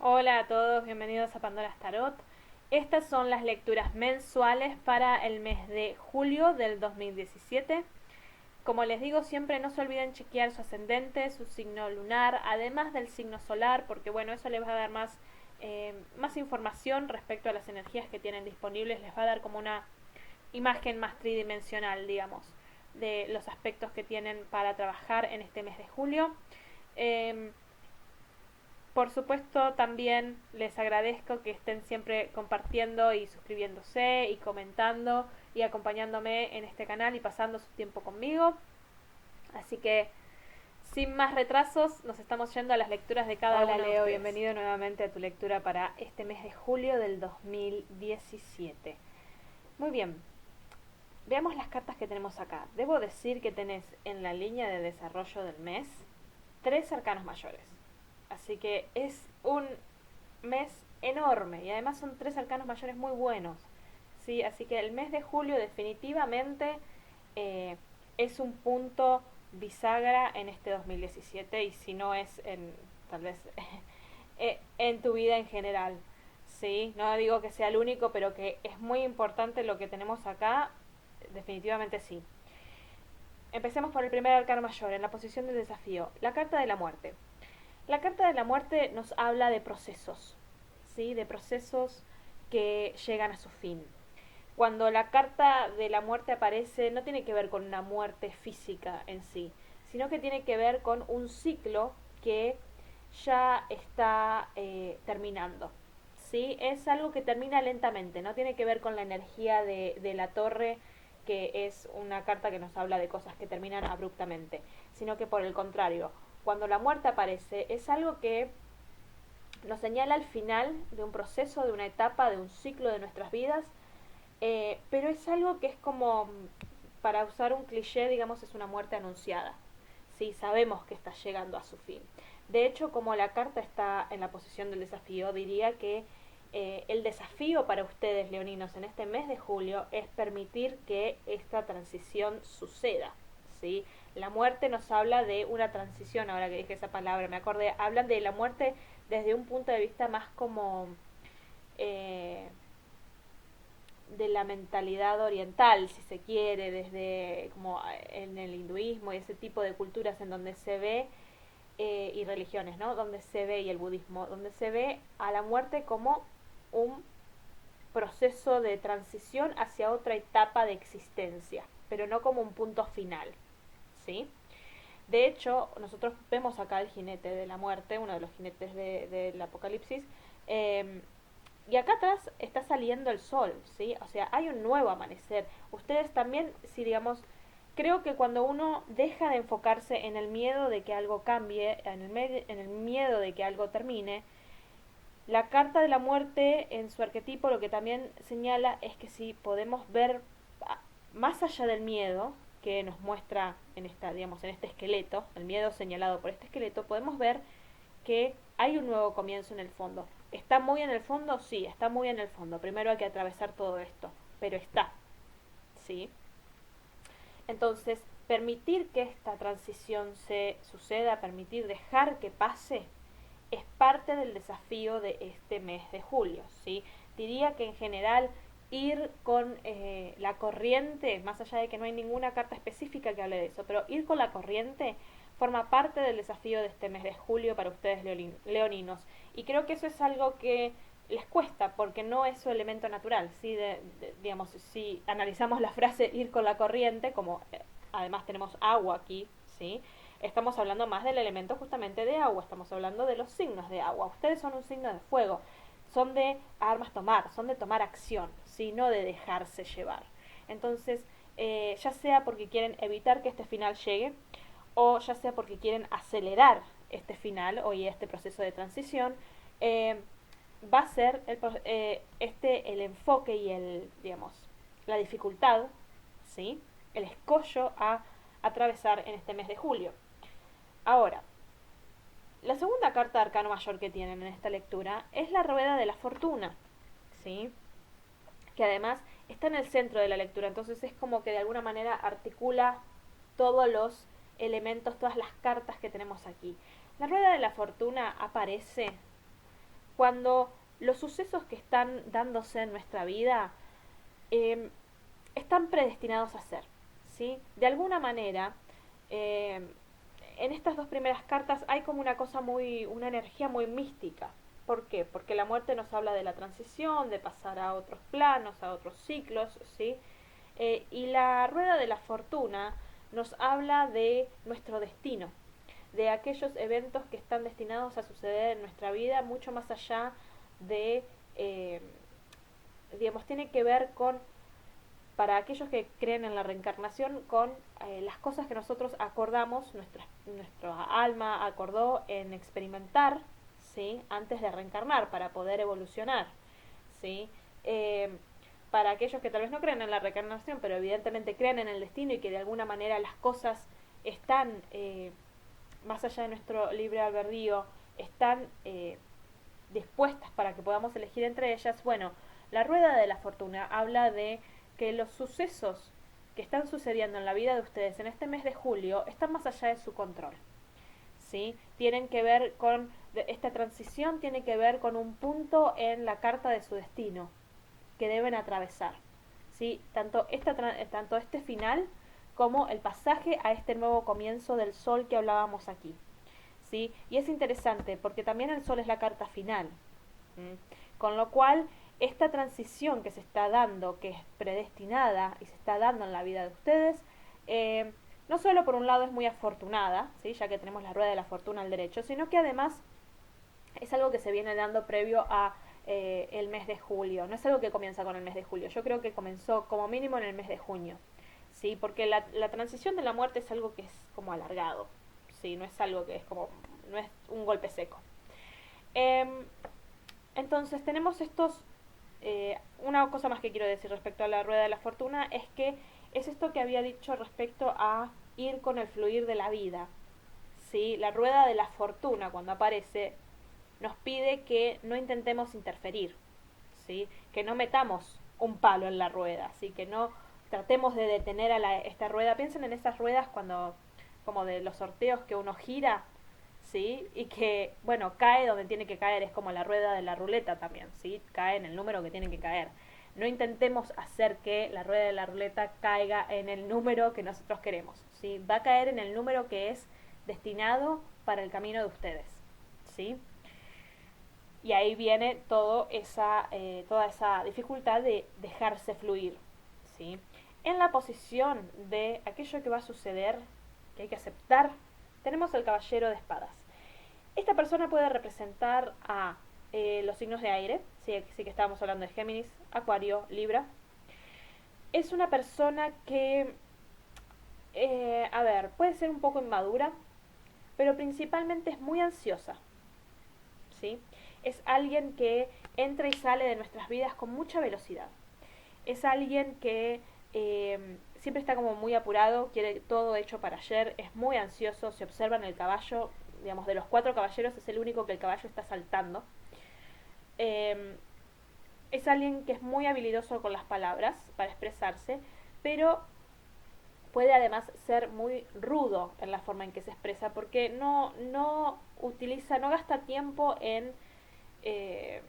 Hola a todos, bienvenidos a Pandora's Tarot. Estas son las lecturas mensuales para el mes de julio del 2017. Como les digo siempre, no se olviden chequear su ascendente, su signo lunar, además del signo solar, porque bueno, eso les va a dar más información respecto a las energías que tienen disponibles, les va a dar como una imagen más tridimensional, digamos, de los aspectos que tienen para trabajar en este mes de julio. Eh, por supuesto, también les agradezco que estén siempre compartiendo y suscribiéndose y comentando y acompañándome en este canal y pasando su tiempo conmigo. Así que, sin más retrasos, nos estamos yendo a las lecturas de cada uno de ustedes. Hola Leo, bienvenido nuevamente a tu lectura para este mes de julio del 2017. Muy bien, veamos las cartas que tenemos acá. Debo decir que tenés en la línea de desarrollo del mes 3 arcanos mayores. Así que es un mes enorme y además son 3 arcanos mayores muy buenos. ¿Sí? Así que el mes de julio definitivamente es un punto bisagra en este 2017 y si no es tal vez en tu vida en general. ¿Sí? No digo que sea el único, pero que es muy importante lo que tenemos acá, definitivamente sí. Empecemos por el primer arcano mayor, en la posición del desafío, la carta de la muerte. La carta de la muerte nos habla de procesos, ¿sí? De procesos que llegan a su fin. Cuando la carta de la muerte aparece, no tiene que ver con una muerte física en sí, sino que tiene que ver con un ciclo que ya está terminando. ¿Sí? Es algo que termina lentamente, no tiene que ver con la energía de la torre, que es una carta que nos habla de cosas que terminan abruptamente, sino que por el contrario, cuando la muerte aparece, es algo que nos señala el final de un proceso, de una etapa, de un ciclo de nuestras vidas, pero es algo que es como, para usar un cliché, digamos, es una muerte anunciada. Sí, sabemos que está llegando a su fin. De hecho, como la carta está en la posición del desafío, diría que el desafío para ustedes, leoninos, en este mes de julio es permitir que esta transición suceda. ¿Sí? La muerte nos habla de una transición, ahora que dije esa palabra, me acordé, hablan de la muerte desde un punto de vista más como eh, de la mentalidad oriental, si se quiere, desde como en el hinduismo y ese tipo de culturas en donde se ve, y religiones, ¿no? Donde se ve, y el budismo, donde se ve a la muerte como un proceso de transición hacia otra etapa de existencia, pero no como un punto final, ¿sí? De hecho, nosotros vemos acá el jinete de la muerte, uno de los jinetes del apocalipsis, y acá atrás está saliendo el sol, ¿sí? O sea, hay un nuevo amanecer. Ustedes también, si digamos, creo que cuando uno deja de enfocarse en el miedo de que algo cambie, en el miedo de que algo termine, la carta de la muerte en su arquetipo lo que también señala es que si podemos ver más allá del miedo que nos muestra en esta, digamos, en este esqueleto, el miedo señalado por este esqueleto, podemos ver que hay un nuevo comienzo en el fondo. ¿Está muy en el fondo? Sí, está muy en el fondo. Primero hay que atravesar todo esto, pero está, ¿sí? Entonces, permitir que esta transición se suceda, permitir dejar que pase, es parte del desafío de este mes de julio, ¿sí? Diría que en general ir con la corriente, más allá de que no hay ninguna carta específica que hable de eso, pero ir con la corriente forma parte del desafío de este mes de julio para ustedes leoninos. Y creo que eso es algo que les cuesta porque no es su elemento natural, ¿sí? Digamos, si analizamos la frase ir con la corriente, como además tenemos agua aquí, ¿sí? Estamos hablando más del elemento justamente de agua, estamos hablando de los signos de agua. Ustedes son un signo de fuego, son de armas tomar, son de tomar acción, ¿sí? No de dejarse llevar. Entonces, ya sea porque quieren evitar que este final llegue, o ya sea porque quieren acelerar este final o este proceso de transición, va a ser el enfoque y digamos, la dificultad, ¿sí? El escollo a atravesar en este mes de julio. Ahora, La segunda carta de arcano mayor que tienen en esta lectura es la rueda de la fortuna, ¿sí? Que además está en el centro de la lectura, entonces es como que de alguna manera articula todos los elementos, todas las cartas que tenemos aquí. La rueda de la fortuna aparece cuando los sucesos que están dándose en nuestra vida eh, están predestinados a ser, ¿sí? De alguna manera, eh, en estas dos primeras cartas hay como una energía muy mística. ¿Por qué? Porque la muerte nos habla de la transición, de pasar a otros planos, a otros ciclos, ¿sí? Y la rueda de la fortuna nos habla de nuestro destino, de aquellos eventos que están destinados a suceder en nuestra vida, mucho más allá de, eh, digamos, tiene que ver con, para aquellos que creen en la reencarnación, con las cosas que nosotros acordamos, nuestra alma acordó en experimentar, ¿sí? Antes de reencarnar, para poder evolucionar, ¿sí? Eh, para aquellos que tal vez no creen en la reencarnación, pero evidentemente creen en el destino y que de alguna manera las cosas están, más allá de nuestro libre albedrío, están dispuestas para que podamos elegir entre ellas, bueno, la rueda de la fortuna habla de que los sucesos que están sucediendo en la vida de ustedes en este mes de julio están más allá de su control. ¿Sí? Tienen que ver con esta transición, tiene que ver con un punto en la carta de su destino que deben atravesar. ¿Sí? Tanto este final como el pasaje a este nuevo comienzo del sol que hablábamos aquí. ¿Sí? Y es interesante porque también el sol es la carta final. ¿Mm? Con lo cual, esta transición que se está dando, que es predestinada y se está dando en la vida de ustedes, no solo por un lado es muy afortunada, ¿sí? Ya que tenemos la rueda de la fortuna al derecho, sino que además es algo que se viene dando previo a el mes de julio. No es algo que comienza con el mes de julio, yo creo que comenzó como mínimo en el mes de junio, ¿sí? Porque la transición de la muerte es algo que es como alargado, ¿sí? No es algo que es como, no es un golpe seco. Eh, entonces tenemos estos, una cosa más que quiero decir respecto a la rueda de la fortuna es que es esto que había dicho respecto a ir con el fluir de la vida. ¿Sí? La rueda de la fortuna cuando aparece nos pide que no intentemos interferir, ¿sí? Que no metamos un palo en la rueda, ¿sí? Que no tratemos de detener a esta rueda. Piensen en esas ruedas cuando, como de los sorteos que uno gira, ¿sí? Y que, bueno, cae donde tiene que caer, es como la rueda de la ruleta también, ¿sí? Cae en el número que tiene que caer. No intentemos hacer que la rueda de la ruleta caiga en el número que nosotros queremos, ¿sí? Va a caer en el número que es destinado para el camino de ustedes, ¿sí? Y ahí viene toda esa dificultad de dejarse fluir, ¿sí? En la posición de aquello que va a suceder, que hay que aceptar, tenemos el caballero de espadas. Esta persona puede representar a los signos de aire, sí que estábamos hablando de Géminis, Acuario, Libra. Es una persona que, a ver, puede ser un poco inmadura, pero principalmente es muy ansiosa, ¿sí? Es alguien que entra y sale de nuestras vidas con mucha velocidad. Es alguien que siempre está como muy apurado, quiere todo hecho para ayer, es muy ansioso, se observa en el caballo, digamos, de los 4 caballeros es el único que el caballo está saltando. Eh, es alguien que es muy habilidoso con las palabras para expresarse, pero puede además ser muy rudo en la forma en que se expresa, porque no utiliza, no gasta tiempo en, eh,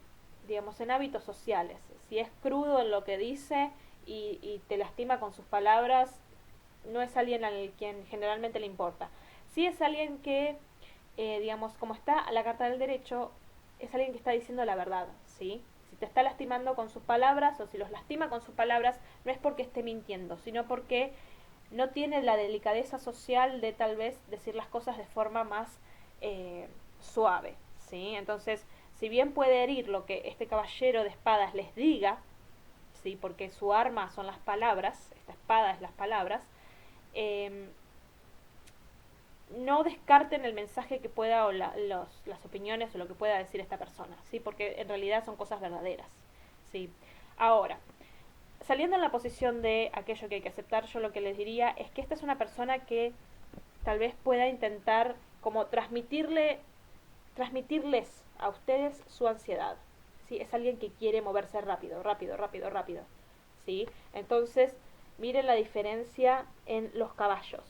digamos, en hábitos sociales. Si es crudo en lo que dice y te lastima con sus palabras, no es alguien al quien generalmente le importa. Si es alguien que, digamos, como está la carta del derecho, es alguien que está diciendo la verdad, ¿sí? Si te está lastimando con sus palabras o si los lastima con sus palabras, no es porque esté mintiendo, sino porque no tiene la delicadeza social de tal vez decir las cosas de forma más suave, ¿sí? Entonces, si bien puede herir lo que este caballero de espadas les diga, ¿sí? Porque su arma son las palabras, esta espada es las palabras, eh, no descarten el mensaje que pueda o las opiniones o lo que pueda decir esta persona, ¿sí? Porque en realidad son cosas verdaderas, ¿sí? Ahora, saliendo en la posición de aquello que hay que aceptar, yo lo que les diría es que esta es una persona que tal vez pueda intentar como transmitirle transmitirles a ustedes su ansiedad. ¿Sí? Es alguien que quiere moverse rápido, rápido, rápido, rápido. ¿Sí? Entonces, miren la diferencia en los caballos.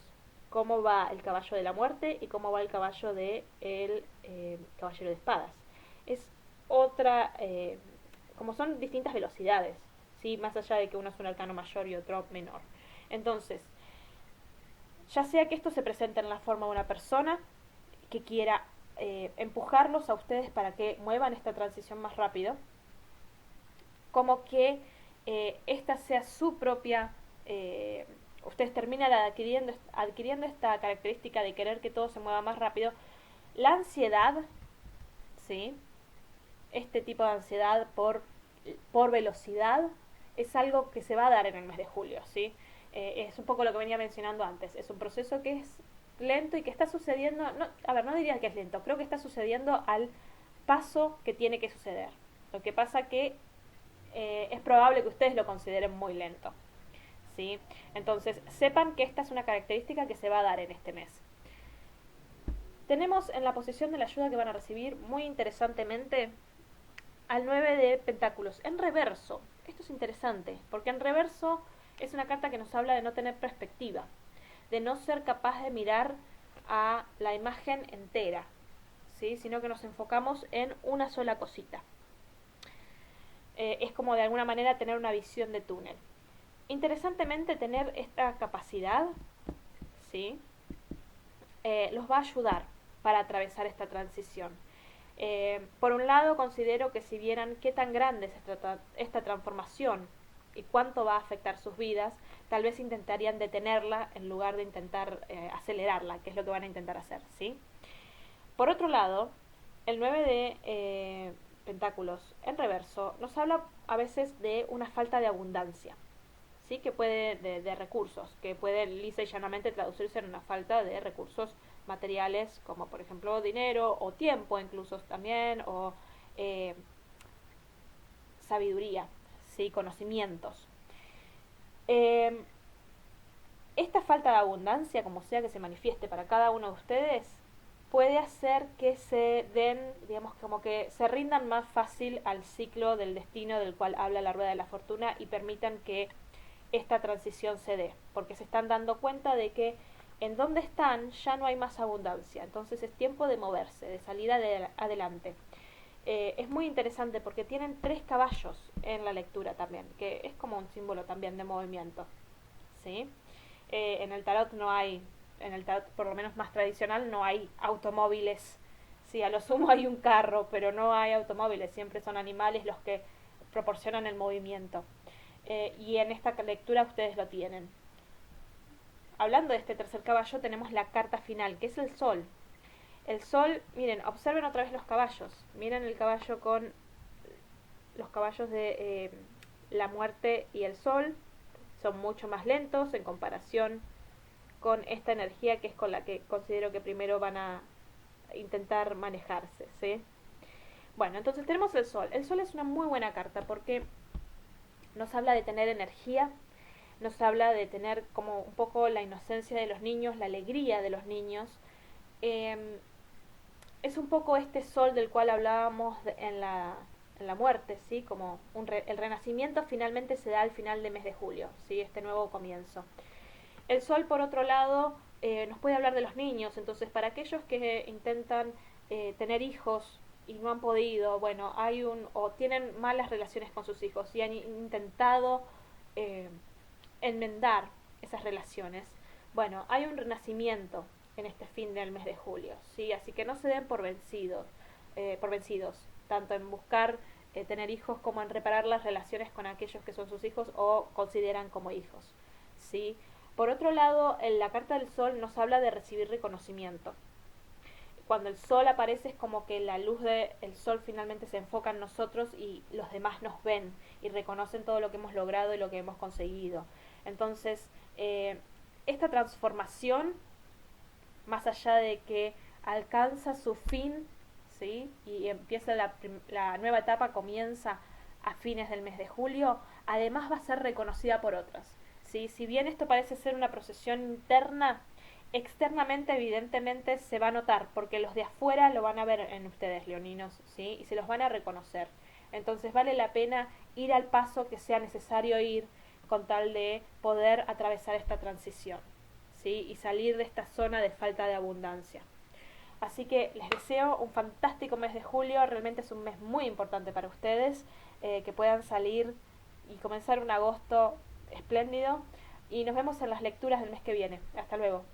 Cómo va el caballo de la muerte y cómo va el caballo de el caballero de espadas. Es otra, como son distintas velocidades, ¿sí? Más allá de que uno es un arcano mayor y otro menor. Entonces, ya sea que esto se presente en la forma de una persona que quiera empujarlos a ustedes para que muevan esta transición más rápido, como que esta sea su propia, ustedes terminan adquiriendo esta característica de querer que todo se mueva más rápido. La ansiedad, ¿sí? Este tipo de ansiedad por velocidad es algo que se va a dar en el mes de julio, ¿sí? Es un poco lo que venía mencionando antes. Es un proceso que es lento y que está sucediendo, no diría que es lento, creo que está sucediendo al paso que tiene que suceder. Lo que pasa que es probable que ustedes lo consideren muy lento, ¿sí? Entonces, sepan que esta es una característica que se va a dar en este mes. Tenemos en la posición de la ayuda que van a recibir, muy interesantemente, al 9 de pentáculos, en reverso. Esto es interesante, porque en reverso es una carta que nos habla de no tener perspectiva, de no ser capaz de mirar a la imagen entera, ¿sí? Sino que nos enfocamos en una sola cosita. Es como de alguna manera tener una visión de túnel. Interesantemente, tener esta capacidad, ¿sí? Los va a ayudar para atravesar esta transición. Por un lado, considero que si vieran qué tan grande es esta transformación y cuánto va a afectar sus vidas, tal vez intentarían detenerla en lugar de intentar acelerarla, que es lo que van a intentar hacer, ¿sí? Por otro lado, el 9 de pentáculos en reverso nos habla a veces de una falta de abundancia, ¿sí? Que puede de recursos, que puede lisa y llanamente traducirse en una falta de recursos materiales, como por ejemplo dinero o tiempo incluso también, o sabiduría, ¿sí? Conocimientos. Esta falta de abundancia, como sea que se manifieste para cada uno de ustedes, puede hacer que se den, digamos, como que se rindan más fácil al ciclo del destino del cual habla la rueda de la fortuna y permitan que esta transición se dé, porque se están dando cuenta de que en donde están ya no hay más abundancia, entonces es tiempo de moverse, de salir adelante. Es muy interesante porque tienen 3 caballos en la lectura también, que es como un símbolo también de movimiento, ¿sí? En el tarot no hay, en el tarot por lo menos más tradicional, no hay automóviles. Sí, a lo sumo hay un carro, pero no hay automóviles, siempre son animales los que proporcionan el movimiento. Y en esta lectura ustedes lo tienen. Hablando de este tercer caballo, tenemos la carta final, que es el sol. El sol, miren, observen otra vez los caballos. Miren el caballo con los caballos de la muerte y el sol. Son mucho más lentos en comparación con esta energía que es con la que considero que primero van a intentar manejarse, ¿sí? Bueno, entonces tenemos el sol. El sol es una muy buena carta porque nos habla de tener energía, nos habla de tener como un poco la inocencia de los niños, la alegría de los niños. Es un poco este sol del cual hablábamos en la muerte, ¿sí? Como el renacimiento finalmente se da al final del mes de julio, ¿sí? Este nuevo comienzo. El sol, por otro lado, nos puede hablar de los niños, entonces para aquellos que intentan tener hijos y no han podido, bueno, o tienen malas relaciones con sus hijos y han intentado enmendar esas relaciones, bueno, hay un renacimiento en este fin del mes de julio, ¿sí? Así que no se den por vencidos, tanto en buscar tener hijos como en reparar las relaciones con aquellos que son sus hijos o consideran como hijos, ¿sí? Por otro lado, en la carta del sol nos habla de recibir reconocimiento. Cuando el sol aparece es como que la luz del sol finalmente se enfoca en nosotros y los demás nos ven y reconocen todo lo que hemos logrado y lo que hemos conseguido. Entonces, esta transformación, más allá de que alcanza su fin, ¿sí? Y empieza la nueva etapa, comienza a fines del mes de julio, además va a ser reconocida por otras. ¿Sí? Si bien esto parece ser una procesión interna, externamente, evidentemente, se va a notar, porque los de afuera lo van a ver en ustedes, leoninos, ¿sí? Y se los van a reconocer. Entonces vale la pena ir al paso que sea necesario ir con tal de poder atravesar esta transición, ¿sí? Y salir de esta zona de falta de abundancia. Así que les deseo un fantástico mes de julio, realmente es un mes muy importante para ustedes, que puedan salir y comenzar un agosto espléndido. Y nos vemos en las lecturas del mes que viene. Hasta luego.